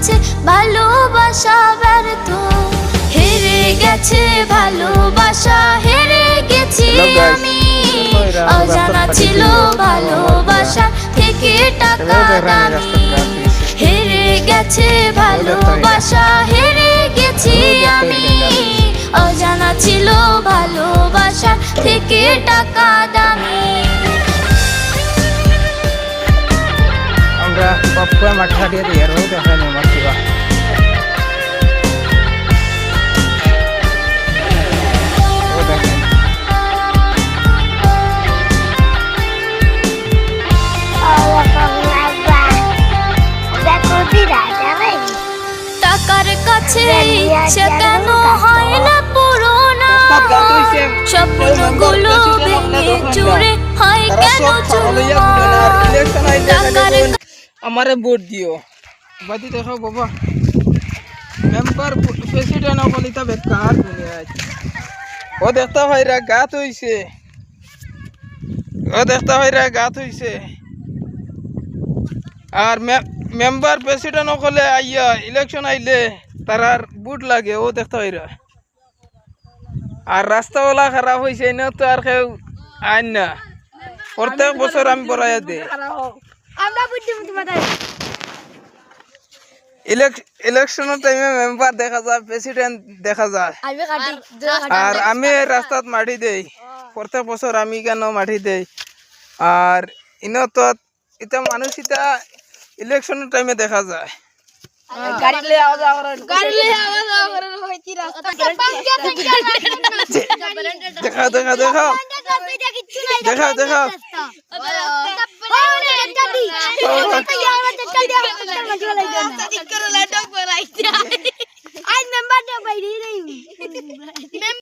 গেছে ভালোবাসা ব্যর্থ, হেরে গেছে ভালোবাসা, হেরে গেছি আমি। অজানা ছিল ভালোবাসা থেকে টাকা দামি, হেরে গেছে ভালোবাসা, হেরে গেছি আমি। অজানা ছিল ভালোবাসা থেকে টাকা দামি। আমরা পপকর্ন মাঠা দিয়ে দিই আর ওই দেখাই না মাছিবা ও দেখেন টাকার কাছে ইচ্ছে কেন হয় না পুরোনা, স্বপ্নগুলো ভেঙে চুরে হয় কেন চুরমার। আমারে ভোট দিও বাদি দেখো বাবা মেম্বার প্রেসিডেন্ট অবলিতা বেকার দুনিয়ায় ও দেখতা ভাইরা গাত হইছে, ও দেখতা ভাইরা গাত হইছে। আর মেম্বার প্রেসিডেন্ট হলে আইয়া ইলেকশন আইলে তারার বুট লাগে ও দেখতে হইরা। আর রাস্তাওয়ালা খারাপ হয়েছে না তো আর কেউ আইন না, প্রত্যেক বছর আমি বড়াইয়া দিই। ইলেকশনের টাইমে মেম্বার দেখা যায়, প্রেসিডেন্ট দেখা যায়, আর আমি রাস্তাত মাটি দেই প্রত্যেক বছর, আমি কেন মাটি দেই। আর ইনো তো এটা মানুষ এটা ইলেকশনের টাইমে দেখা যায়। গাড়ি লয়ে আওয়া যাওয়া করেন, গাড়ি লয়ে আওয়া যাওয়া করেন হইতি রাস্তা দেখাও দেখাও দেখাও দেখাও দেখাও আই মেম্বার বাইরে